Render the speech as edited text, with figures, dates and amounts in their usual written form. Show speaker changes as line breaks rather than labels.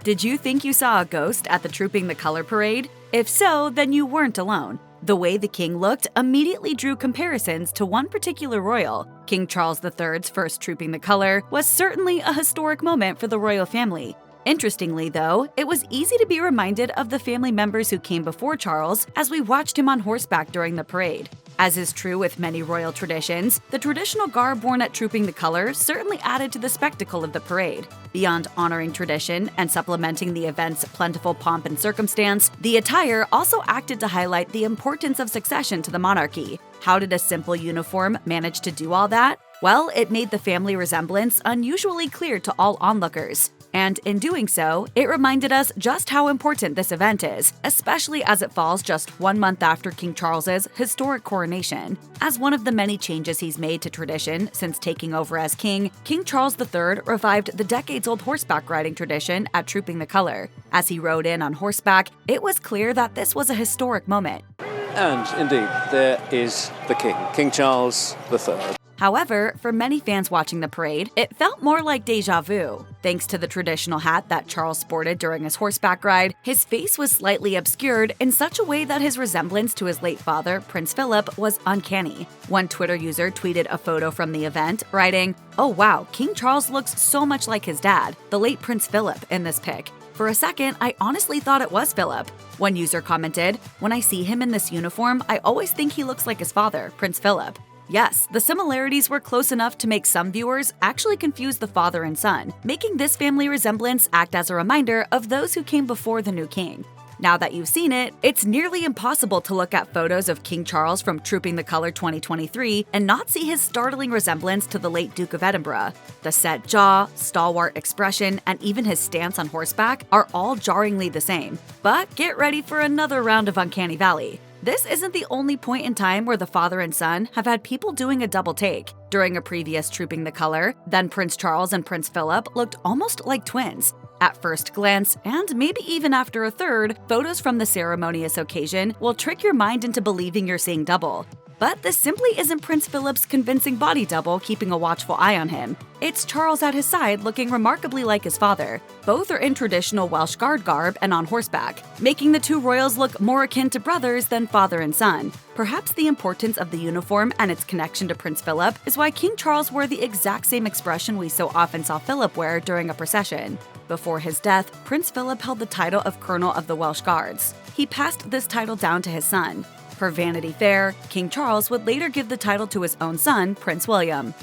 Did you think you saw a ghost at the Trooping the Color parade? If so, then you weren't alone. The way the king looked immediately drew comparisons to one particular royal. King Charles III's first Trooping the Color was certainly a historic moment for the royal family. Interestingly, though, it was easy to be reminded of the family members who came before Charles as we watched him on horseback during the parade. As is true with many royal traditions, the traditional garb worn at Trooping the Color certainly added to the spectacle of the parade. Beyond honoring tradition and supplementing the event's plentiful pomp and circumstance, the attire also acted to highlight the importance of succession to the monarchy. How did a simple uniform manage to do all that? Well, it made the family resemblance unusually clear to all onlookers. And in doing so, it reminded us just how important this event is, especially as it falls just 1 month after King Charles's historic coronation. As one of the many changes he's made to tradition since taking over as king, King Charles III revived the decades-old horseback riding tradition at Trooping the Color. As he rode in on horseback, it was clear that this was a historic moment.
And indeed, there is the king, King Charles III.
However, for many fans watching the parade, it felt more like déjà vu. Thanks to the traditional hat that Charles sported during his horseback ride, his face was slightly obscured in such a way that his resemblance to his late father, Prince Philip, was uncanny. One Twitter user tweeted a photo from the event, writing, "Oh wow, King Charles looks so much like his dad, the late Prince Philip, in this pic. For a second, I honestly thought it was Philip." One user commented, "When I see him in this uniform, I always think he looks like his father, Prince Philip." Yes, the similarities were close enough to make some viewers actually confuse the father and son, making this family resemblance act as a reminder of those who came before the new king. Now that you've seen it, it's nearly impossible to look at photos of King Charles from Trooping the Color 2023 and not see his startling resemblance to the late Duke of Edinburgh. The set jaw, stalwart expression, and even his stance on horseback are all jarringly the same. But get ready for another round of Uncanny Valley. This isn't the only point in time where the father and son have had people doing a double take. During a previous Trooping the Color, then Prince Charles and Prince Philip looked almost like twins. At first glance, and maybe even after a third, photos from the ceremonious occasion will trick your mind into believing you're seeing double. But this simply isn't Prince Philip's convincing body double keeping a watchful eye on him. It's Charles at his side looking remarkably like his father. Both are in traditional Welsh guard garb and on horseback, making the two royals look more akin to brothers than father and son. Perhaps the importance of the uniform and its connection to Prince Philip is why King Charles wore the exact same expression we so often saw Philip wear during a procession. Before his death, Prince Philip held the title of Colonel of the Welsh Guards. He passed this title down to his son. For Vanity Fair, King Charles would later give the title to his own son, Prince William.